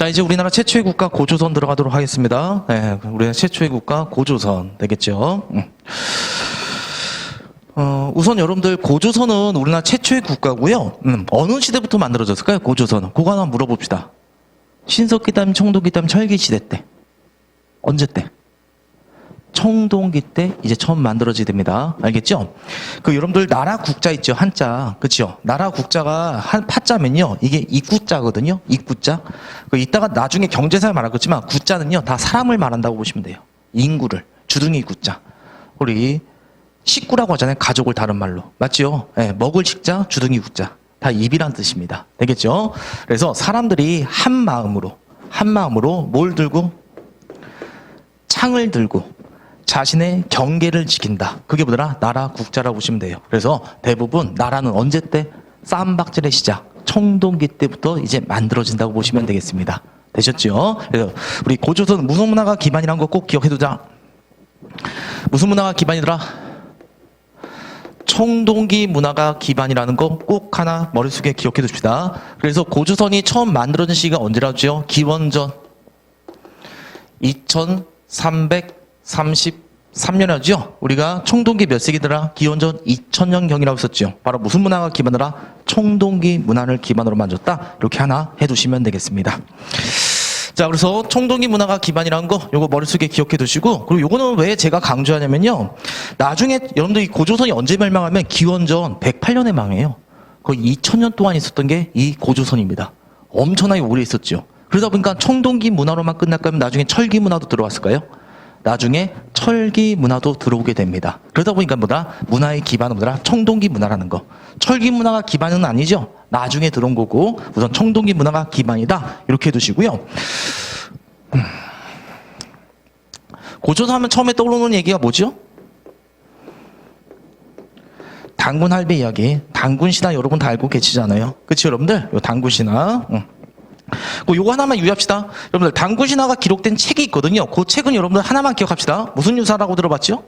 자, 이제 우리나라 최초의 국가 고조선 들어가도록 하겠습니다. 네, 우리나라 최초의 국가 고조선 되겠죠. 우선 여러분들 고조선은 우리나라 최초의 국가고요. 어느 시대부터 만들어졌을까요? 고조선은. 그거 하나 물어봅시다. 신석기 다음 청동기 다음 철기 시대 때. 언제 때? 청동기 때 이제 처음 만들어지게 됩니다. 알겠죠? 그 여러분들 나라 국자 있죠? 한자. 그렇죠? 나라 국자가 한 파자면요. 이게 이구자거든요. 이구자. 그 이따가 나중에 경제사에 말할 거지만 구자는요. 다 사람을 말한다고 보시면 돼요. 인구를. 주둥이 구자. 우리 식구라고 하잖아요. 가족을 다른 말로. 맞죠? 네, 먹을 식자, 주둥이 구자. 다 입이란 뜻입니다. 되겠죠? 그래서 사람들이 한 마음으로 뭘 들고? 창을 들고 자신의 경계를 지킨다. 그게 뭐더라? 나라 국자라고 보시면 돼요. 그래서 대부분 나라는 언제 때? 쌈박질의 시작. 청동기 때부터 이제 만들어진다고 보시면 되겠습니다. 되셨죠? 그래서 우리 고조선 무슨 문화가 기반이라는 거 꼭 기억해두자. 무슨 문화가 기반이더라? 청동기 문화가 기반이라는 거 꼭 하나 머릿속에 기억해 두십시다. 그래서 고조선이 처음 만들어진 시기가 언제라죠? 기원전 2333년이죠. 우리가 청동기 몇 세기더라? 기원전 2000년경이라고 했었죠. 바로 무슨 문화가 기반이더라? 청동기 문화를 기반으로 만들었다. 이렇게 하나 해두시면 되겠습니다. 자, 그래서 청동기 문화가 기반이라는 거 요거 머릿속에 기억해 두시고, 그리고 요거는 왜 제가 강조하냐면요. 나중에 여러분들 이 고조선이 언제 멸망하면 기원전 108년에 망해요. 거의 2000년 동안 있었던 게 이 고조선입니다. 엄청나게 오래 있었죠. 그러다 보니까 청동기 문화로만 끝날까요? 나중에 철기 문화도 들어왔을까요? 나중에 철기 문화도 들어오게 됩니다. 그러다 보니까 뭐다? 문화의 기반은 뭐더라? 청동기 문화라는 거. 철기 문화가 기반은 아니죠. 나중에 들어온 거고 우선 청동기 문화가 기반이다. 이렇게 해두시고요. 고조선 하면 처음에 떠오르는 얘기가 뭐죠? 단군 할배 이야기. 단군 신화 여러분 다 알고 계시잖아요. 그치 여러분들? 요 단군 신화. 요거 하나만 유의합시다. 여러분들 단군 신화가 기록된 책이 있거든요. 그 책은 여러분들 하나만 기억합시다. 무슨 유사라고 들어봤죠?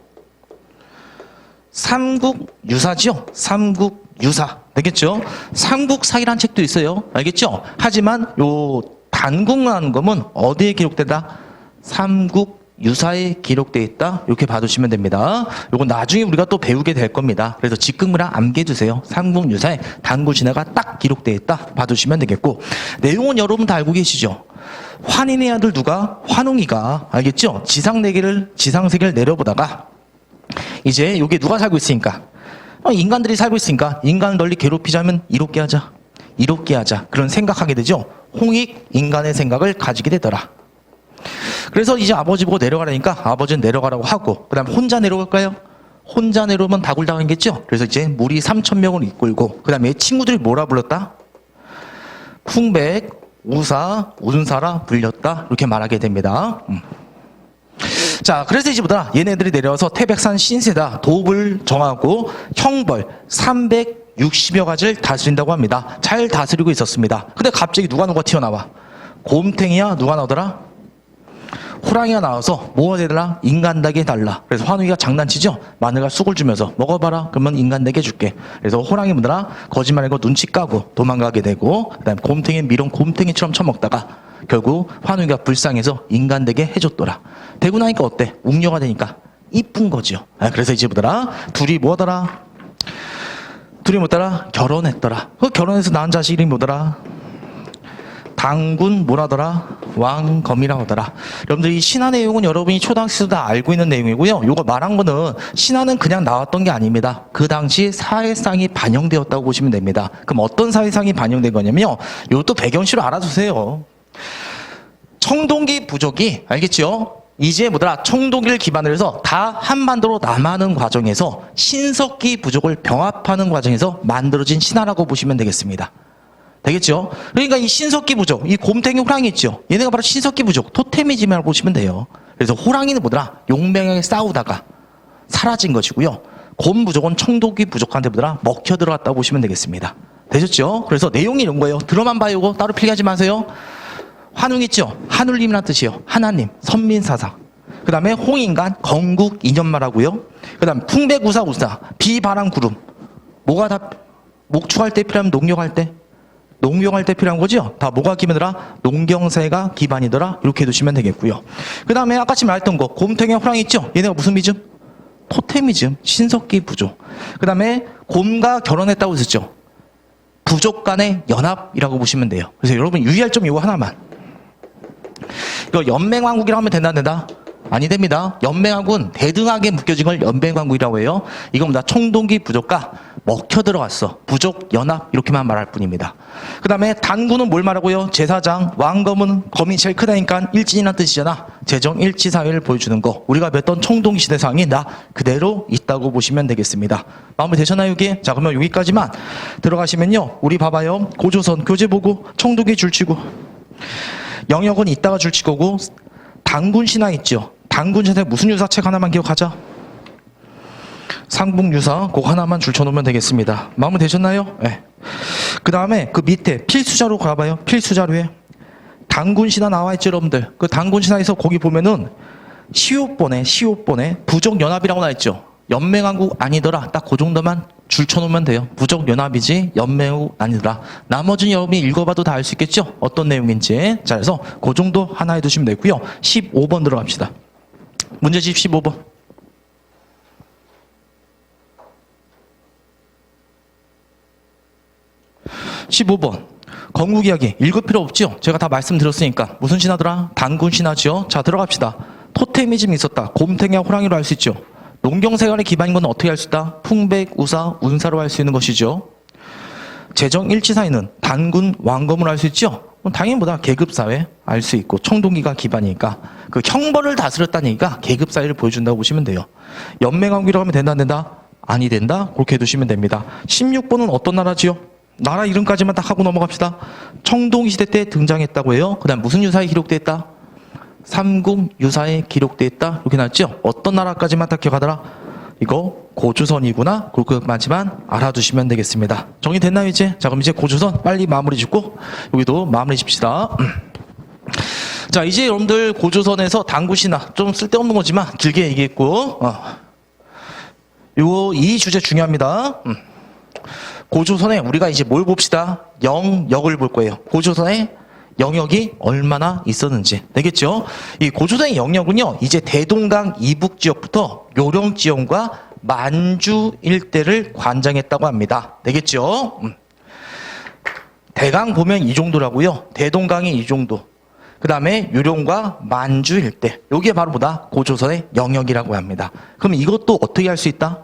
삼국유사죠. 삼국유사 되겠죠? 삼국사기란 책도 있어요. 알겠죠? 하지만 요 단군이라는 거는 어디에 기록된다? 삼국유사에 기록되어 있다. 이렇게 봐두시면 됩니다. 요거 나중에 우리가 또 배우게 될 겁니다. 그래서 직급이랑 암기해두세요. 삼국유사에 단군 신화가 딱 기록되어 있다. 봐두시면 되겠고, 내용은 여러분 다 알고 계시죠? 환인의 아들 누가? 환웅이가, 알겠죠? 지상세계를 내려보다가 이제 여기 누가 살고 있으니까? 인간들이 살고 있으니까 인간을 널리 괴롭히자면 이롭게 하자. 그런 생각하게 되죠. 홍익 인간의 생각을 가지게 되더라. 그래서 이제 아버지 보고 내려가라니까 아버지는 내려가라고 하고, 그 다음에 혼자 내려갈까요? 혼자 내려오면 다굴당하겠죠? 그래서 이제 무리 3000명을 이끌고, 그 다음에 친구들이 뭐라 불렀다? 풍백, 우사, 운사라 불렸다. 이렇게 말하게 됩니다. 자, 그래서 이제 뭐더라? 얘네들이 내려와서 태백산 신세다 도읍을 정하고 형벌 360여 가지를 다스린다고 합니다. 잘 다스리고 있었습니다. 근데 갑자기 누가 튀어나와? 곰탱이야? 누가 나오더라? 호랑이가 나와서 뭐가 되더라? 인간닭이 달라. 그래서 환웅이가 장난치죠? 마늘과 쑥을 주면서 먹어봐라. 그러면 인간닭 해줄게. 그래서 호랑이 뭐더라? 거짓말하고 눈치 까고 도망가게 되고, 그 다음에 곰탱이 미롱 곰탱이처럼 처먹다가 결국 환웅이가 불쌍해서 인간닭에 해줬더라. 되고 나니까 어때? 웅녀가 되니까 이쁜 거죠. 그래서 이제 뭐더라? 둘이 뭐더라? 결혼했더라. 그 결혼해서 낳은 자식 이름이 뭐더라? 당군 뭐라더라? 왕검이라고 하더라. 여러분들 이 신화 내용은 여러분이 초등학생도 다 알고 있는 내용이고요. 요거 말한 거는 신화는 그냥 나왔던 게 아닙니다. 그 당시 사회상이 반영되었다고 보시면 됩니다. 그럼 어떤 사회상이 반영된 거냐면요. 요것도 배경시로 알아두세요. 청동기 부족이, 알겠죠? 이제 뭐더라? 청동기를 기반으로 해서 다 한반도로 남하는 과정에서 신석기 부족을 병합하는 과정에서 만들어진 신화라고 보시면 되겠습니다. 되겠죠? 그러니까 이 신석기 부족, 이 곰탱이 호랑이 있죠? 얘네가 바로 신석기 부족, 토테미즘이라고 보시면 돼요. 그래서 호랑이는 뭐더라? 용맹하게 싸우다가 사라진 것이고요. 곰 부족은 청동기 부족한테 뭐더라? 먹혀 들어갔다고 보시면 되겠습니다. 되셨죠? 그래서 내용이 이런 거예요. 들어만 봐요. 이거 따로 필기하지 마세요. 환웅 있죠? 하늘님이란 뜻이에요. 하나님, 선민사사. 그 다음에 홍인간, 건국 인연말하고요. 그 다음에 풍백우사, 비바람 구름. 뭐가 다 목축할 때 필요하면 농력할 때? 농경할 때 필요한 거죠? 다 뭐가 기반이더라? 농경사회가 기반이더라. 이렇게 해두시면 되겠고요. 그 다음에 아까 말했던 거, 곰탱이 호랑이 있죠? 얘네가 무슨 미즘? 토테미즘, 신석기 부족. 그 다음에 곰과 결혼했다고 했었죠? 부족 간의 연합이라고 보시면 돼요. 그래서 여러분 유의할 점 이거 하나만. 이거 연맹왕국이라고 하면 된다 안 된다? 아니 됩니다. 연맹왕국은 대등하게 묶여진 걸 연맹왕국이라고 해요. 이건 다 총동기 부족과 먹혀 들어갔어. 부족, 연합 이렇게만 말할 뿐입니다. 그 다음에 단군은 뭘 말하고요? 제사장, 왕검은 검이 제일 크다니까 일진이라는 뜻이잖아. 재정 일치 사회를 보여주는 거. 우리가 뵀던 총동기 시대상이 나 그대로 있다고 보시면 되겠습니다. 마무리 되셨나요 여기? 자 그러면 여기까지만 들어가시면요. 우리 봐봐요. 고조선 교재보고 총동기 줄치고 영역은 이따가 줄치고고 단군 신화 있죠. 단군 신화에 무슨 유사책 하나만 기억하자. 상북유사 그거 하나만 줄쳐놓으면 되겠습니다. 마무리 되셨나요? 네. 그 다음에 그 밑에 필수자료 가봐요. 필수자료에 단군 신화 나와 있죠 여러분들. 그 단군 신화에서 거기 보면은 시옷본에 부족연합이라고 나와 있죠. 연맹왕국 아니더라. 딱 그 정도만 줄쳐놓으면 돼요. 부족연합이지 연맹왕국 아니더라. 나머지는 여러분이 읽어봐도 다 알 수 있겠죠? 어떤 내용인지. 자 그래서 그 정도 하나 해두시면 되고요. 15번 들어갑시다. 문제집 15번. 15번. 건국 이야기 읽을 필요 없죠? 제가 다 말씀드렸으니까. 무슨 신화더라? 단군 신화죠. 자 들어갑시다. 토테미즘이 있었다. 곰탱이와 호랑이로 할 수 있죠. 농경생활의 기반인 건 어떻게 할 수 있다? 풍백, 우사, 운사로 할 수 있는 것이죠. 재정 일치사회는 단군, 왕검으로 할 수 있죠. 당연히 뭐다 계급사회 알 수 있고 청동기가 기반이니까 그 형벌을 다스렸다는 얘기가 계급사회를 보여준다고 보시면 돼요. 연맹왕국이라고 하면 된다 안 된다? 아니 된다? 그렇게 해두시면 됩니다. 16번은 어떤 나라지요? 나라 이름까지만 딱 하고 넘어갑시다. 청동기 시대 때 등장했다고 해요. 그 다음 무슨 유사에 기록되어 있다? 삼국유사에 기록되어 있다. 이렇게 나왔죠? 어떤 나라까지만 딱 기억하더라? 이거 고조선이구나. 그렇게만지만 알아두시면 되겠습니다. 정리됐나요 이제? 자 그럼 이제 고조선 빨리 마무리 짓고 여기도 마무리 짓시다. 자 이제 여러분들 고조선에서 단군신화 좀 쓸데없는 거지만 길게 얘기했고 이 주제 중요합니다. 고조선에 우리가 이제 뭘 봅시다? 영역을 볼 거예요. 고조선의 영역이 얼마나 있었는지 되겠죠? 이 고조선의 영역은요 이제 대동강 이북 지역부터 요령 지역과 만주 일대를 관장했다고 합니다. 되겠죠? 대강 보면 이 정도라고요. 대동강이 이 정도. 그 다음에 요령과 만주 일대. 여기에 바로 뭐다? 고조선의 영역이라고 합니다. 그럼 이것도 어떻게 할 수 있다?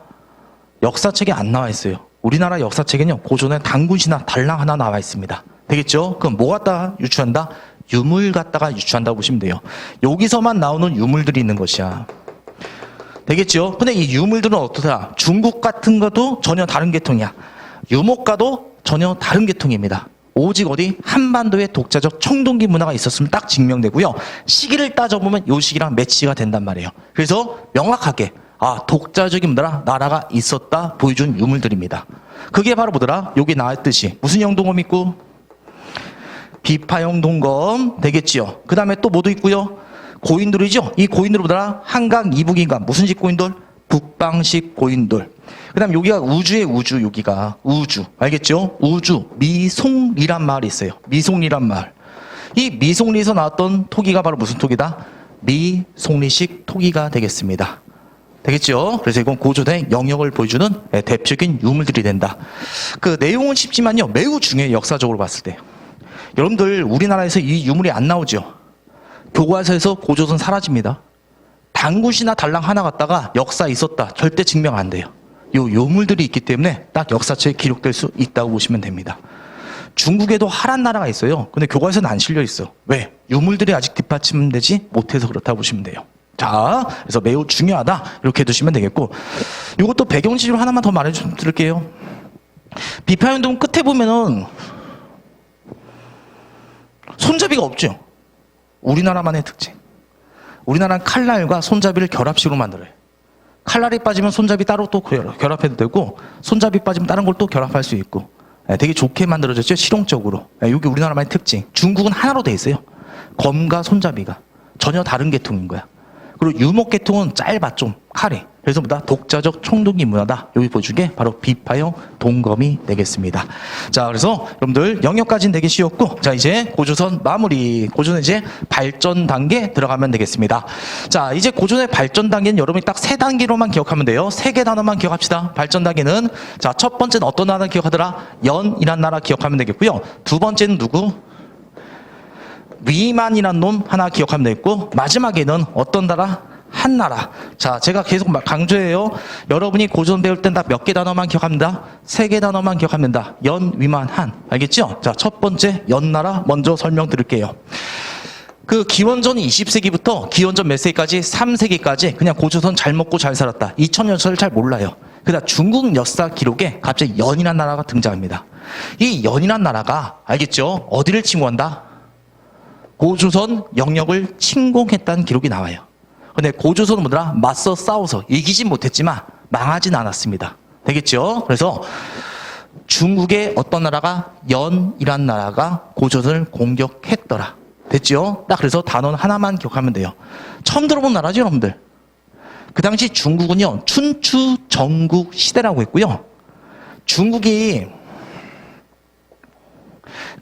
역사책에 안 나와 있어요. 우리나라 역사책에는요 고조선의 단군신화 달랑 하나 나와 있습니다. 되겠죠? 그럼 뭐 갖다가 유추한다? 유물 갖다가 유추한다고 보시면 돼요. 여기서만 나오는 유물들이 있는 것이야. 되겠죠? 근데 이 유물들은 어떠냐? 중국 같은 것도 전혀 다른 계통이야. 유목과도 전혀 다른 계통입니다. 오직 어디? 한반도의 독자적 청동기 문화가 있었으면 딱 증명되고요. 시기를 따져보면 요 시기랑 매치가 된단 말이에요. 그래서 명확하게 독자적인 나라가 있었다 보여준 유물들입니다. 그게 바로 뭐더라? 여기 나왔듯이 무슨 영동검 있고 비파형 동검 되겠지요. 그 다음에 또 뭐도 있고요. 고인돌이죠. 이 고인돌이 뭐더라? 한강 이북인가 무슨 집 고인돌? 북방식 고인돌. 그 다음 여기가 우주의 우주. 여기가 우주 알겠죠? 우주 미송리란 마을이 있어요. 미송리란 마을. 이 미송리에서 나왔던 토기가 바로 무슨 토기다? 미송리식 토기가 되겠습니다. 되겠죠? 그래서 이건 고조선의 영역을 보여주는 대표적인 유물들이 된다. 그 내용은 쉽지만요 매우 중요해요. 역사적으로 봤을 때. 여러분들 우리나라에서 이 유물이 안 나오죠. 교과서에서 고조선 사라집니다. 단군신화 달랑 하나 갖다가 역사 있었다 절대 증명 안 돼요. 요 유물들이 있기 때문에 딱 역사책에 기록될 수 있다고 보시면 됩니다. 중국에도 하란 나라가 있어요. 근데 교과서에는 안 실려 있어. 왜? 유물들이 아직 뒷받침되지 못해서 그렇다고 보시면 돼요. 자, 그래서 매우 중요하다 이렇게 두시면 되겠고, 이것도 배경지로 하나만 더 말해드릴게요. 비파운동 끝에 보면은 손잡이가 없죠. 우리나라만의 특징. 우리나라는 칼날과 손잡이를 결합식으로 만들어요. 칼날이 빠지면 손잡이 따로 또 결합해도 되고, 손잡이 빠지면 다른 걸 또 결합할 수 있고, 되게 좋게 만들어졌죠. 실용적으로. 이게 우리나라만의 특징. 중국은 하나로 돼 있어요. 검과 손잡이가 전혀 다른 계통인 거야. 그리고 유목계통은 짧아 좀 칼이. 그래서 보다 독자적 총동기 문화다. 여기 보여준 게 바로 비파형 동검이 되겠습니다. 자, 그래서 여러분들 영역까지는 되게 쉬웠고, 자, 이제 고조선 마무리. 고조선 이제 발전 단계 들어가면 되겠습니다. 자, 이제 고조선의 발전 단계는 여러분이 딱 세 단계로만 기억하면 돼요. 세 개 단어만 기억합시다. 발전 단계는, 자, 첫 번째는 어떤 나라 기억하더라? 연이란 나라 기억하면 되겠고요. 두 번째는 누구? 위만이란 놈 하나 기억하면 되겠고, 마지막에는 어떤 나라? 한나라. 자, 제가 계속 강조해요. 여러분이 고전 배울 땐 다 몇 개 단어만 기억합니다. 세 개 단어만 기억합니다. 연, 위만, 한. 알겠죠? 자, 첫 번째 연나라 먼저 설명드릴게요. 그 기원전 20세기부터 기원전 몇 세기까지? 3세기까지 그냥 고조선 잘 먹고 잘 살았다. 2000년서를 잘 몰라요. 그러다 중국 역사 기록에 갑자기 연이란 나라가 등장합니다. 이 연이란 나라가, 알겠죠? 어디를 침공한다? 고조선 영역을 침공했다는 기록이 나와요. 근데 고조선은 뭐더라? 맞서 싸워서 이기진 못했지만 망하진 않았습니다. 되겠죠? 그래서 중국의 어떤 나라가, 연이란 나라가 고조선을 공격했더라. 됐죠? 딱 그래서 단어는 하나만 기억하면 돼요. 처음 들어본 나라죠, 여러분들? 그 당시 중국은요, 춘추 전국 시대라고 했고요. 중국이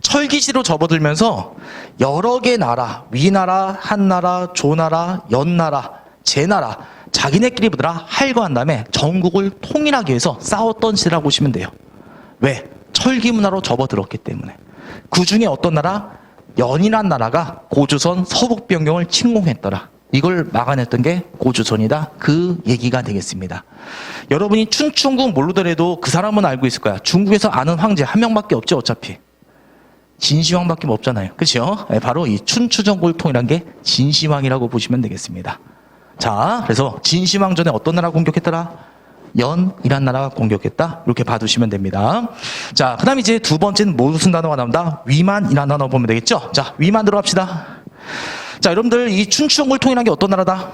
철기시로 접어들면서 여러 개 나라, 위나라, 한나라, 조나라, 연나라, 제나라, 자기네끼리 보더라 할거한 다음에 전국을 통일하기 위해서 싸웠던 시대라고 보시면 돼요. 왜? 철기 문화로 접어들었기 때문에. 그 중에 어떤 나라? 연이란 나라가 고조선 서북 변경을 침공했더라. 이걸 막아냈던 게 고조선이다. 그 얘기가 되겠습니다. 여러분이 춘추전국 모르더라도 그 사람은 알고 있을 거야. 중국에서 아는 황제 한 명밖에 없죠, 어차피. 진시황밖에 없잖아요. 그렇죠? 바로 이 춘추전국을 통일한 게 진시황이라고 보시면 되겠습니다. 자, 그래서 진시황 전에 어떤 나라가 공격했더라? 연이란 나라가 공격했다. 이렇게 봐두시면 됩니다. 자, 그 다음에 이제 두 번째는 무슨 단어가 나온다? 위만이라는 단어 보면 되겠죠? 자, 위만 들어갑시다. 자, 여러분들 이 춘추전국을 통일한 게 어떤 나라다?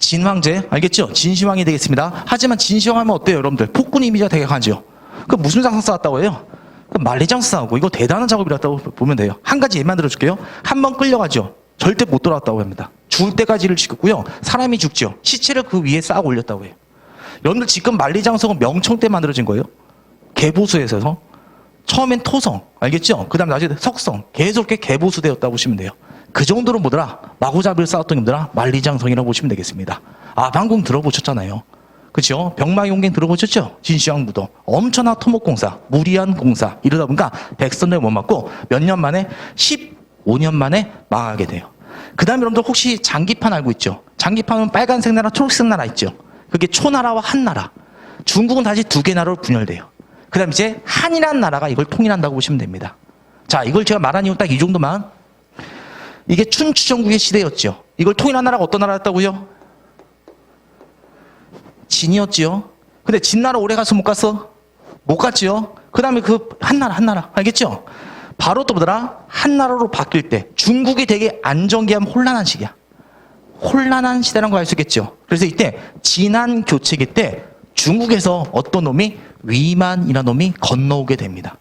진황제. 알겠죠? 진시황이 되겠습니다. 하지만 진시황 하면 어때요, 여러분들? 폭군 이미지가 되게 강하죠? 그 무슨 장사 쌓았다고 해요? 만리장성 싸우고 이거 대단한 작업이라고 보면 돼요. 한 가지 예만 들어줄게요. 한 번 끌려가죠. 절대 못 돌아왔다고 합니다. 죽을 때까지를 지켰고요. 사람이 죽죠. 시체를 그 위에 쌓아 올렸다고 해요. 여러분들 지금 만리장성은 명청 때 만들어진 거예요. 개보수에서. 처음엔 토성, 알겠죠? 그 다음에 나중에 석성, 계속 이렇게 개보수되었다고 보시면 돼요. 그 정도로 뭐더라? 마구잡이를 쌓았던 게 뭐더라? 만리장성이라고 보시면 되겠습니다. 아, 방금 들어보셨잖아요. 그렇죠? 병마용갱 들어보셨죠? 진시황 무도 엄청난 토목공사, 무리한 공사 이러다 보니까 백선을 못 맞고 몇 년 만에 15년 만에 망하게 돼요. 그 다음에 여러분들 혹시 장기판 알고 있죠? 장기판은 빨간색 나라, 초록색 나라 있죠? 그게 초나라와 한나라. 중국은 다시 두 개 나라로 분열돼요. 그 다음에 이제 한이라는 나라가 이걸 통일한다고 보시면 됩니다. 자, 이걸 제가 말한 이유 딱 이 정도만. 이게 춘추전국의 시대였죠. 이걸 통일한 나라가 어떤 나라였다고요? 진이었지요. 근데 진나라 오래 가서 못 갔어? 못 갔지요. 그 다음에 그 한나라. 알겠죠? 바로 또 뭐더라? 한나라로 바뀔 때 중국이 되게 안정기하면 혼란한 시기야. 혼란한 시대라는 걸 알 수 있겠죠. 그래서 이때 진안 교체기 때 중국에서 어떤 놈이 위만이라는 놈이 건너오게 됩니다.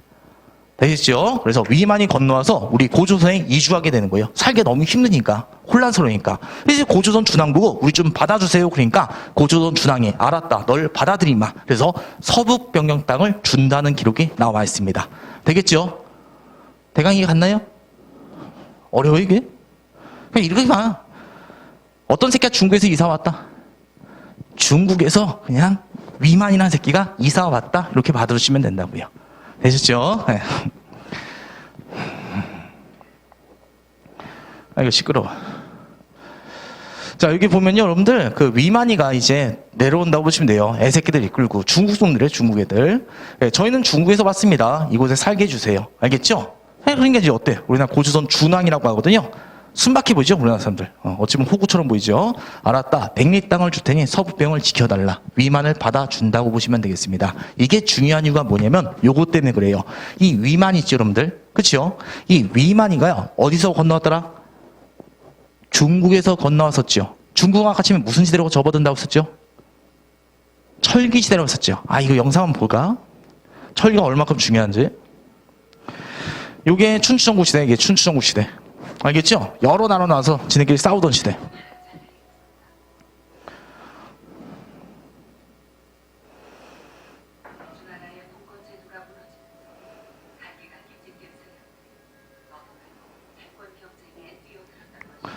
되겠죠? 그래서 위만이 건너와서 우리 고조선에 이주하게 되는 거예요. 살기 너무 힘드니까, 혼란스러우니까. 그래서 고조선 준왕 보고 우리 좀 받아주세요. 그러니까 고조선 준왕이 알았다. 널 받아들이마. 그래서 서북 변경 땅을 준다는 기록이 나와 있습니다. 되겠죠? 대강 이해 갔나요? 어려워 이게? 그냥 이렇게 봐. 어떤 새끼가 중국에서 이사 왔다. 중국에서 그냥 위만이라는 새끼가 이사 왔다. 이렇게 받아주시면 된다고요. 되셨죠? 네. 아, 이거 시끄러워. 자, 여기 보면요, 여러분들, 그 위만이가 이제 내려온다고 보시면 돼요. 애새끼들 이끌고. 중국 놈들이에요, 중국 애들. 네, 저희는 중국에서 왔습니다. 이곳에 살게 해주세요. 알겠죠? 네, 그러니까 이제 어때? 우리나라 고조선 준왕이라고 하거든요. 순박해 보이죠? 우리나라 사람들. 어찌 보면 호구처럼 보이죠? 알았다. 백리 땅을 줄 테니 서북병을 지켜달라. 위만을 받아준다고 보시면 되겠습니다. 이게 중요한 이유가 뭐냐면 요것 때문에 그래요. 이 위만 있죠, 여러분들? 그쵸? 이 위만이가요. 어디서 건너왔더라? 중국에서 건너왔었죠. 중국과 같이 무슨 시대로 접어든다고 했었죠? 철기 시대라고 했었죠. 아, 이거 영상 한번 볼까? 철기가 얼마큼 중요한지. 요게 춘추전국 시대, 이게 춘추전국 시대. 알겠죠? 여러 나라 나와서 지네끼리 싸우던 시대.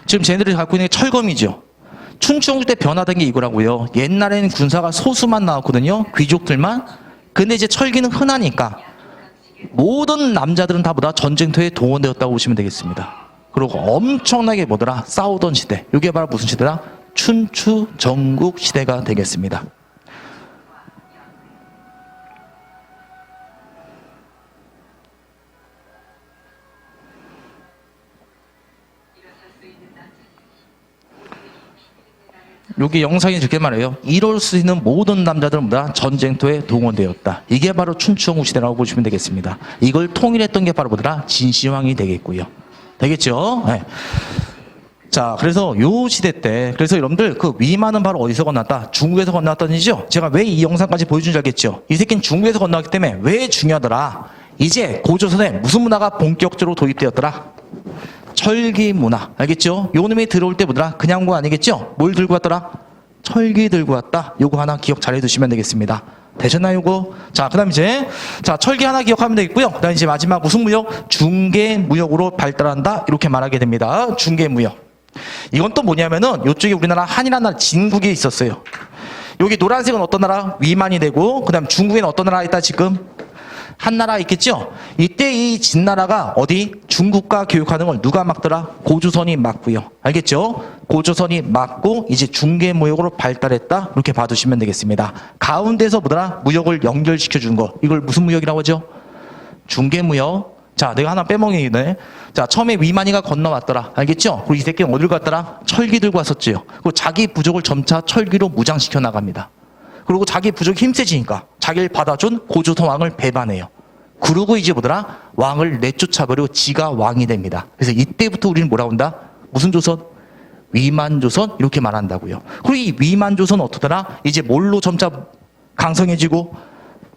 지금 쟤네들이 갖고 있는 게 철검이죠. 춘추 때 변화된 게 이거라고요. 옛날에는 군사가 소수만 나왔거든요. 귀족들만. 근데 이제 철기는 흔하니까 모든 남자들은 다 보다 전쟁터에 동원되었다고 보시면 되겠습니다. 그리고 엄청나게 뭐더라? 싸우던 시대. 이게 바로 무슨 시대다? 춘추 전국 시대가 되겠습니다. 여기 영상에 이렇게 말해요. 이럴 수 있는 모든 남자들은 다 전쟁터에 동원되었다. 이게 바로 춘추전국 시대라고 보시면 되겠습니다. 이걸 통일했던 게 바로 뭐더라? 진시황이 되겠고요. 되겠죠? 네. 자, 그래서 요 시대 때, 그래서 여러분들 그 위만은 바로 어디서 건너왔다? 중국에서 건너왔다는지죠? 제가 왜 이 영상까지 보여준지 알겠죠? 이 새끼는 중국에서 건너왔기 때문에 왜 중요하더라? 이제 고조선에 무슨 문화가 본격적으로 도입되었더라? 철기 문화. 알겠죠? 요 놈이 들어올 때 뭐더라? 그냥 거 아니겠죠? 뭘 들고 왔더라? 철기 들고 왔다. 요거 하나 기억 잘 해두시면 되겠습니다. 되셨나요, 요거? 자, 그 다음 이제, 자, 철기 하나 기억하면 되겠고요. 그 다음 이제 마지막 무슨 무역? 중개무역으로 발달한다. 이렇게 말하게 됩니다. 중개무역. 이건 또 뭐냐면은, 요쪽에 우리나라 한이라는 나라 진국이 있었어요. 여기 노란색은 어떤 나라? 위만이 되고, 그 다음 중국에는 어떤 나라가 있다, 지금? 한 나라 있겠죠? 이때 이 진나라가 어디? 중국과 교육하는 걸 누가 막더라? 고조선이 막고요. 알겠죠? 고조선이 막고 이제 중개무역으로 발달했다. 이렇게 봐두시면 되겠습니다. 가운데서 뭐더라? 무역을 연결시켜 준 거. 이걸 무슨 무역이라고 하죠? 중개무역. 자, 내가 하나 빼먹이네. 자, 처음에 위만이가 건너왔더라. 알겠죠? 그리고 이 새끼는 어딜 갔더라? 철기 들고 왔었지요. 그리고 자기 부족을 점차 철기로 무장시켜 나갑니다. 그리고 자기 부족이 힘세지니까 자기를 받아준 고조선 왕을 배반해요. 그러고 이제 뭐더라? 왕을 내쫓아버리고 지가 왕이 됩니다. 그래서 이때부터 우리는 뭐라고 한다? 무슨 조선? 위만조선 이렇게 말한다고요. 그리고 이 위만조선 어떠더라? 이제 뭘로 점차 강성해지고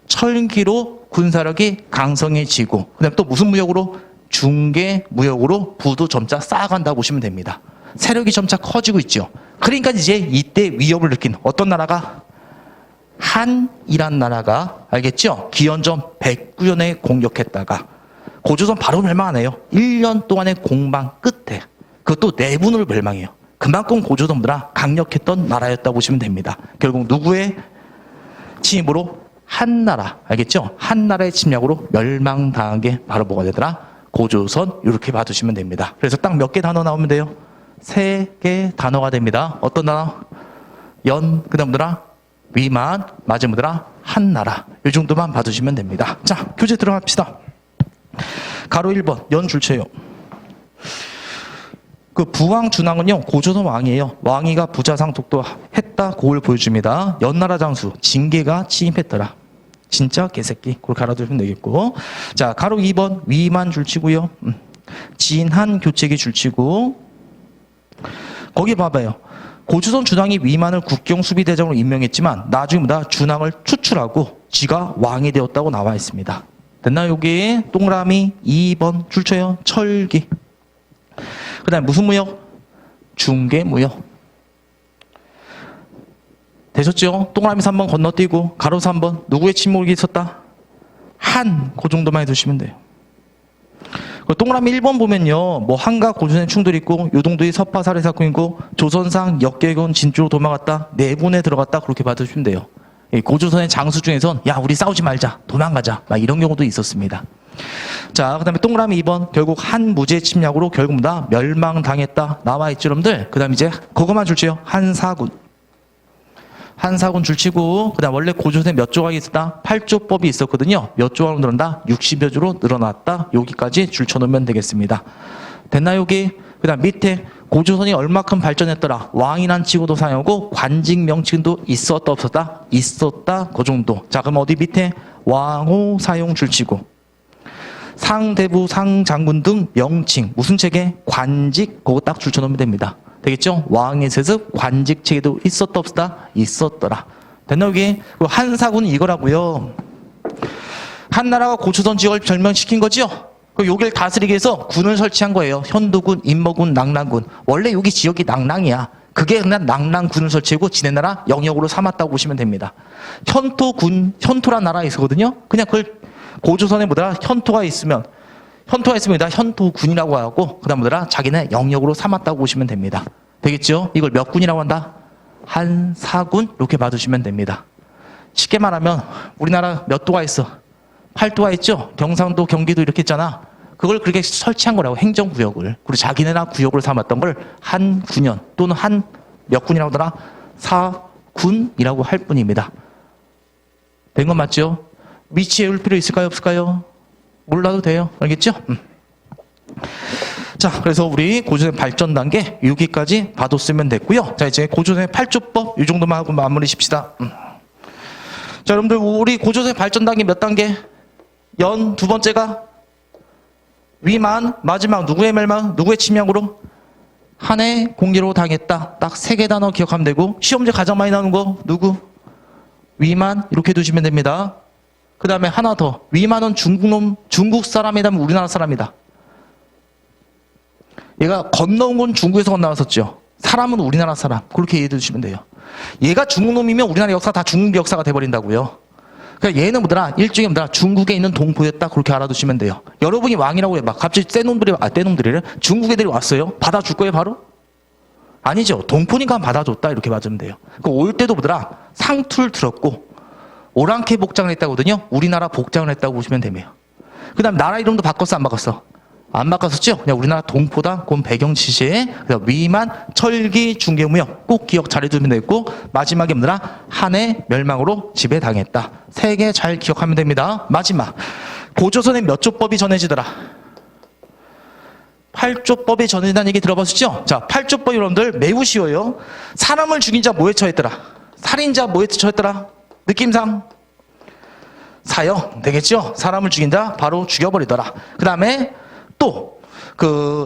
철기로 군사력이 강성해지고 그다음 또 무슨 무역으로? 중개무역으로 부도 점차 쌓아간다고 보시면 됩니다. 세력이 점차 커지고 있죠. 그러니까 이제 이때 위협을 느낀 어떤 나라가? 한이란 나라가 알겠죠? 기원전 109년에 공격했다가 고조선 바로 멸망 안 해요. 1년 동안의 공방 끝에 그것도 내분으로 멸망해요. 그만큼 고조선보다 강력했던 나라였다고 보시면 됩니다. 결국 누구의 침입으로? 한나라. 알겠죠? 한나라의 침략으로 멸망당한 게 바로 뭐가 되더라? 고조선. 이렇게 봐두시면 됩니다. 그래서 딱 몇 개 단어 나오면 돼요? 3개 단어가 됩니다. 어떤 단어? 연, 그 다음 뭐더라? 위만, 마지막으로 한나라. 이 정도만 봐두시면 됩니다. 자, 교재 들어갑시다. 가로 1번, 연줄체요. 그 부왕 준왕은요, 고조선 왕이에요. 왕이가 부자상속도 했다, 그걸 보여줍니다. 연나라 장수, 징계가 침입했더라. 진짜 개새끼. 그걸 갈아두시면 되겠고. 자, 가로 2번, 위만 줄치고요. 진한 교책이 줄치고. 거기 봐봐요. 고조선 준왕이 위만을 국경 수비대장으로 임명했지만 나중에 준왕을 추출하고 지가 왕이 되었다고 나와 있습니다. 됐나요? 여기 동그라미 2번 줄쳐요. 철기. 그 다음에 무슨 무역? 중개무역. 되셨죠? 동그라미 3번 건너뛰고 가로 3번 누구의 침묵이 있었다? 한. 그 정도만 해두시면 돼요. 동그라미 1번 보면요, 뭐 한과 고조선의 충돌이 있고 요동도의 서파 살해 사건이 있고 조선상 역계군 진주로 도망갔다, 내분에 들어갔다, 그렇게 봐주시면 돼요. 고조선의 장수 중에선 야 우리 싸우지 말자, 도망가자, 막 이런 경우도 있었습니다. 자, 그 다음에 동그라미 2번 결국 한 무제 침략으로 결국 다 멸망당했다 나와 있죠 여러분들. 그 다음에 이제 그것만 줄지요. 한사군. 한사군 줄치고, 그 다음 원래 고조선에 몇 조각이 있었다? 8조법이 있었거든요. 몇 조각으로 늘어난다? 60여 조로 늘어났다. 여기까지 줄쳐놓으면 되겠습니다. 됐나 여기? 그 다음 밑에 고조선이 얼마큼 발전했더라? 왕이란 치고도 사용하고 관직 명칭도 있었다 없었다? 있었다. 그 정도. 자, 그럼 어디 밑에? 왕호 사용 줄치고. 상대부, 상장군 등 명칭. 무슨 체계? 관직. 그거 딱 줄쳐놓으면 됩니다. 되겠죠? 왕의 세습, 관직 체계도 있었다 없었다? 있었더라. 됐나 여기? 한사군은 이거라고요. 한나라가 고조선 지역을 점령시킨 거죠? 여기를 다스리기 위해서 군을 설치한 거예요. 현도군, 임모군, 낙랑군. 원래 여기 지역이 낙랑이야. 그게 그냥 낙랑군을 설치하고 지네 나라 영역으로 삼았다고 보시면 됩니다. 현토군, 현토란 나라가 있었거든요. 그냥 그걸 고조선에 뭐더라? 현토가 있으면 현토가 있습니다. 현토군이라고 하고, 그 다음 뭐더라? 자기네 영역으로 삼았다고 보시면 됩니다. 되겠죠? 이걸 몇 군이라고 한다? 한사군? 이렇게 봐주시면 됩니다. 쉽게 말하면, 우리나라 몇 도가 있어? 8도가 있죠? 경상도, 경기도 이렇게 있잖아. 그걸 그렇게 설치한 거라고, 행정구역을. 그리고 자기네나 구역을 삼았던 걸 한 군현 또는 한 몇 군이라고 하더라? 사군이라고 할 뿐입니다. 된 건 맞죠? 위치 외울 필요 있을까요? 없을까요? 몰라도 돼요. 알겠죠? 자, 그래서 우리 고조선 발전 단계 여기까지 봐뒀으면 됐고요. 자, 이제 고조선 8조법 이 정도만 하고 마무리 십시다. 자, 여러분들 우리 고조선 발전 단계 몇 단계? 연 두 번째가 위만, 마지막 누구의 멸망, 누구의 침략으로? 한해 공기로 당했다. 딱 3개 단어 기억하면 되고, 시험제 가장 많이 나오는 거 누구? 위만 이렇게 두시면 됩니다. 그 다음에 하나 더. 위만은 중국 사람이라면 우리나라 사람이다. 얘가 건너온 건 중국에서 건너왔었죠. 사람은 우리나라 사람. 그렇게 이해해 주시면 돼요. 얘가 중국 놈이면 우리나라 역사 다 중국 역사가 돼버린다고요. 그러니까 얘는 뭐더라? 일종의 뭐더라? 중국에 있는 동포였다. 그렇게 알아두시면 돼요. 여러분이 왕이라고 해봐. 갑자기 떼놈들이래? 중국 애들이 왔어요? 받아줄 거예요, 바로? 아니죠. 동포니까 받아줬다. 이렇게 맞으면 돼요. 그 올 때도 뭐더라? 상투를 들었고, 오랑캐 복장을 했다거든요. 우리나라 복장을 했다고 보시면 되네요. 그 다음 나라 이름도 바꿨어, 안 바꿨어? 안 바꿨었죠? 그냥 우리나라 동포다. 그건 배경 지시에 위만, 철기, 중개무역 꼭 기억 잘해두면 되고, 마지막에 뭐더라? 한해 멸망으로 지배당했다. 3개 잘 기억하면 됩니다. 마지막. 고조선의 몇 조법이 전해지더라? 8조법이 전해진다는 얘기 들어보셨죠? 자, 8조법 여러분들 매우 쉬워요. 사람을 죽인 자 뭐에 처했더라? 살인자 뭐에 처했더라? 느낌상 사형 되겠죠? 사람을 죽인다 바로 죽여버리더라. 그 다음에 또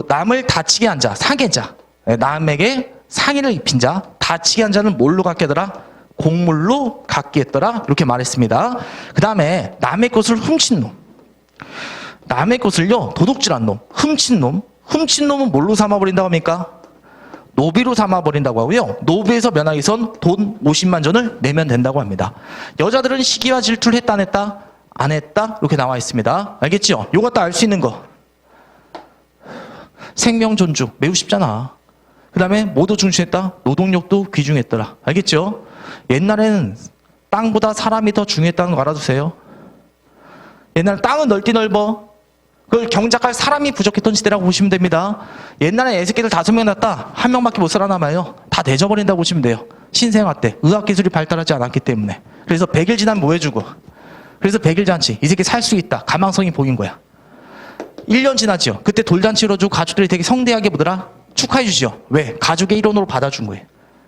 남을 다치게 한 자, 상해자, 남에게 상해를 입힌 자, 다치게 한 자는 뭘로 갖게 하더라? 곡물로 갖게 했더라. 이렇게 말했습니다. 그 다음에 남의 것을 훔친 놈, 남의 것을요 도둑질한 놈, 훔친 놈은 뭘로 삼아버린다고 합니까? 노비로 삼아버린다고 하고요. 노비에서 면하기 위해선 돈 50만 전을 내면 된다고 합니다. 여자들은 시기와 질투를 했다 안 했다? 안 했다? 이렇게 나와 있습니다. 알겠죠? 요거 다 알 수 있는 거. 생명 존중 매우 쉽잖아. 그 다음에 뭐도 중시했다? 노동력도 귀중했더라. 알겠죠? 옛날에는 땅보다 사람이 더 중요했다는 거 알아두세요. 옛날에 땅은 넓디 넓어. 그걸 경작할 사람이 부족했던 시대라고 보시면 됩니다. 옛날에 애새끼들 5명 낳았다. 1명밖에 못 살아남아요. 다 내져버린다고 보시면 돼요. 신생아 때 의학기술이 발달하지 않았기 때문에. 그래서 100일 지나면 뭐 해주고, 그래서 100일 잔치. 이 새끼 살 수 있다. 가망성이 보인 거야. 1년 지나죠. 그때 돌잔치 열어주고 가족들이 되게 성대하게 뭐더라? 축하해 주죠. 왜? 가족의 일원으로 받아준 거예요.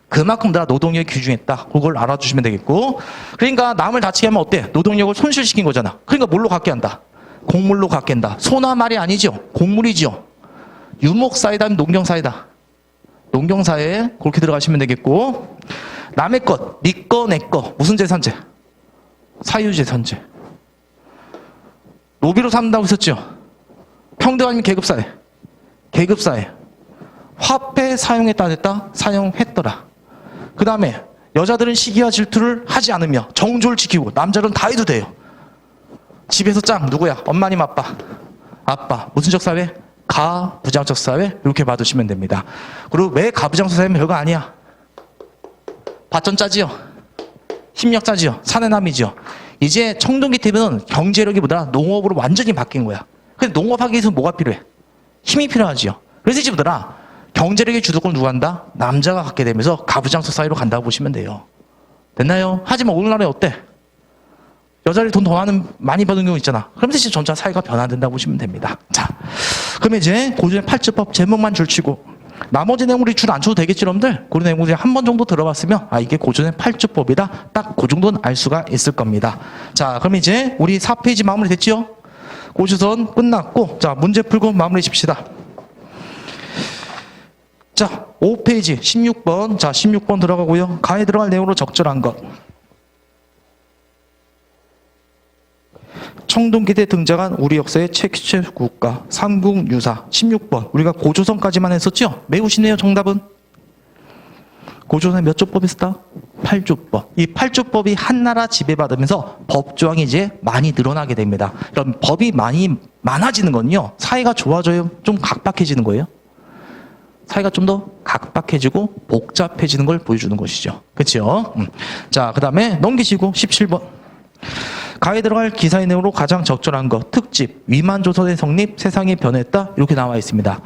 그만큼 다 노동력이 귀중했다. 그걸 알아주시면 되겠고, 그러니까 남을 다치게 하면 어때? 노동력을 손실시킨 거잖아. 그러니까 뭘로 갖게 한다? 곡물로 갖게 한다. 소나 말이 아니죠. 곡물이죠. 유목사회다, 농경사회다. 농경사회에 그렇게 들어가시면 되겠고, 남의 것, 네 거, 내 거. 무슨 재산제? 사유재산제. 노비로 삼는다고 했었죠. 평등 아니면 계급사회. 계급사회. 화폐 사용했다 안 했다? 사용했더라. 그 다음에 여자들은 시기와 질투를 하지 않으며 정조를 지키고, 남자들은 다 해도 돼요. 집에서 짱 누구야? 엄마님 아빠. 아빠. 무슨 적 사회? 가부장적 사회. 이렇게 봐두시면 됩니다. 그리고 왜 가부장적 사회는 별거 아니야? 밭전 짜지요. 힘력 짜지요. 사내남이지요. 이제 청동기 TV는 경제력이 보다 농업으로 완전히 바뀐 거야. 근데 농업하기 위해서 뭐가 필요해? 힘이 필요하지요. 그래서 이제 보더라 경제력의 주도권을 누가 한다? 남자가 갖게 되면서 가부장적 사회로 간다고 보시면 돼요. 됐나요? 하지만 오늘날에 어때? 여자를 돈 더 많이 버는 경우 있잖아. 그러면서 이제 전체 사회가 변화된다고 보시면 됩니다. 자, 그러면 이제 고전의 8조법 제목만 줄치고 나머지 내용 우리 줄 안 쳐도 되겠지, 여러분들? 그 내용을 한 번 정도 들어봤으면 아 이게 고전의 8조법이다. 딱 그 정도는 알 수가 있을 겁니다. 자, 그럼 이제 우리 4페이지 마무리 됐지요? 고조선 끝났고, 자 문제 풀고 마무리 집시다. 자 5페이지 16번. 자 16번 들어가고요. 가에 들어갈 내용으로 적절한 것. 청동기 때 등장한 우리 역사의 책체 국가 삼국유사. 16번 우리가 고조선까지만 했었죠? 매우 쉽네요. 정답은 고조선에 몇 조법 있었다? 8조법. 이 8조법이 한나라 지배받으면서 법조항이 이제 많이 늘어나게 됩니다. 그럼 법이 많아지는 건요. 사회가 좋아져요? 좀 각박해지는 거예요? 사회가 좀 더 각박해지고 복잡해지는 걸 보여주는 것이죠. 그렇죠? 자, 그 다음에 넘기시고 17번. 가에 들어갈 기사의 내용으로 가장 적절한 것. 특집, 위만조선의 성립, 세상이 변했다. 이렇게 나와 있습니다.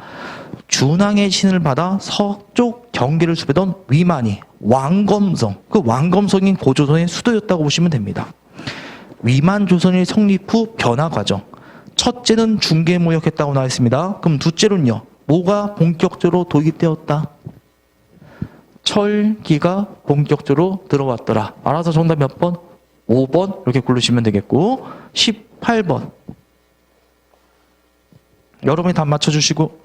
준왕의 신을 받아 서쪽 경계를 수비던 위만이 왕검성, 그 왕검성이 고조선의 수도였다고 보시면 됩니다. 위만조선의 성립 후 변화 과정. 첫째는 중개무역했다고 나와 있습니다. 그럼 둘째로는요. 뭐가 본격적으로 도입되었다? 철기가 본격적으로 들어왔더라. 알아서 정답 몇 번? 5번 이렇게 고르시면 되겠고 18번 여러분이 답 맞춰주시고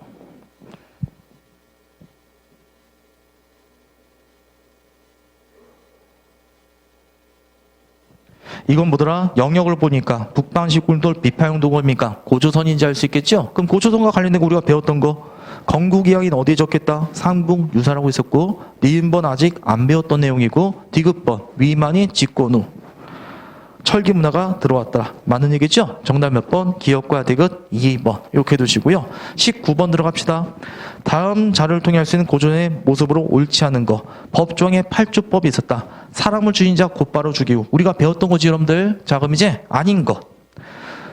이건 뭐더라? 영역을 보니까 북방식 굴돌 비파용도 뭡니까? 고조선인지 알 수 있겠죠? 그럼 고조선과 관련된 거 우리가 배웠던 거 건국이야기는 어디에 적겠다? 삼국유사라고 있었고 니은번 아직 안 배웠던 내용이고 디귿번 위만이 집권 후 철기 문화가 들어왔다. 맞는 얘기죠? 정답 몇 번? 기역과 디귿 2번 이렇게 두시고요. 19번 들어갑시다. 다음 자료를 통해 알 수 있는 고조선의 모습으로 옳지 않은 거. 법조항에 8조법이 있었다. 사람을 죽인 자 곧바로 죽이고 우리가 배웠던 거지 여러분들. 자 그럼 이제 아닌 거.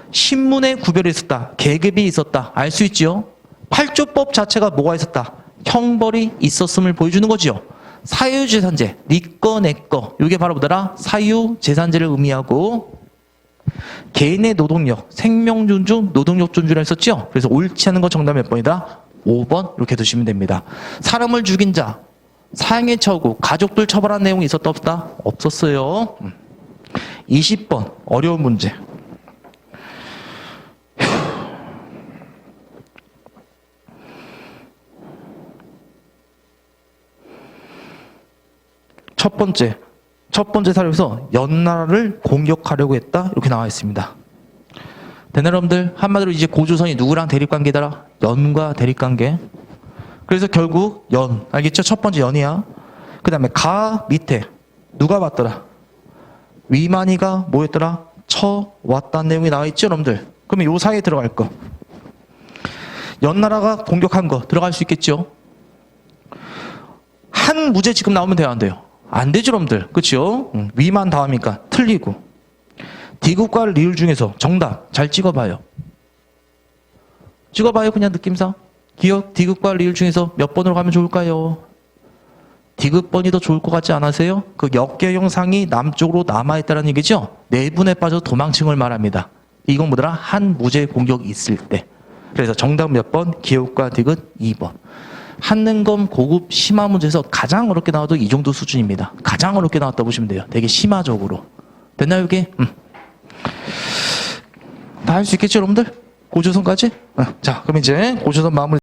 신문에 구별이 있었다. 계급이 있었다. 알 수 있지요? 8조법 자체가 뭐가 있었다? 형벌이 있었음을 보여주는 거지요. 사유재산제, 니꺼 내꺼 이게 바로 뭐더라? 사유재산제를 의미하고 개인의 노동력, 생명 존중, 노동력 존중을 했었죠? 그래서 옳지 않은 거 정답 몇 번이다? 5번 이렇게 두시면 됩니다. 사람을 죽인 자, 사형에 처하고 가족들 처벌한 내용이 있었다 없다? 없었어요. 20번 어려운 문제. 첫 번째 사료에서 연나라를 공격하려고 했다 이렇게 나와 있습니다. 되나 여러분들? 한마디로 이제 고조선이 누구랑 대립관계더라? 연과 대립관계. 그래서 결국 연 알겠죠? 첫 번째 연이야. 그 다음에 가 밑에 누가 왔더라? 위만이가 뭐였더라? 쳐왔다는 내용이 나와 있죠 여러분들? 그러면 요 사이에 들어갈 거. 연나라가 공격한 거 들어갈 수 있겠죠? 한 무제 지금 나오면 돼요 안 돼요? 안 되죠 여러분들. 그렇죠? 위만 다음이니까 틀리고 디귿과 리을 중에서 정답 잘 찍어봐요. 찍어봐요 그냥 느낌상. 기억 디귿과 리을 중에서 몇 번으로 가면 좋을까요? 디귿번이 더 좋을 것 같지 않으세요? 그 역계 형상이 남쪽으로 남아있다는 얘기죠? 내분에 빠져 도망친 말합니다. 이건 뭐더라? 한 무제 공격이 있을 때. 그래서 정답 몇 번? 기억과 디귿 2번. 한능검 고급 심화 문제에서 가장 어렵게 나와도 이 정도 수준입니다. 가장 어렵게 나왔다 보시면 돼요. 되게 심화적으로. 됐나요 이게? 다 할 수 있겠죠 여러분들? 고조선까지? 자 그럼 이제 고조선 마무리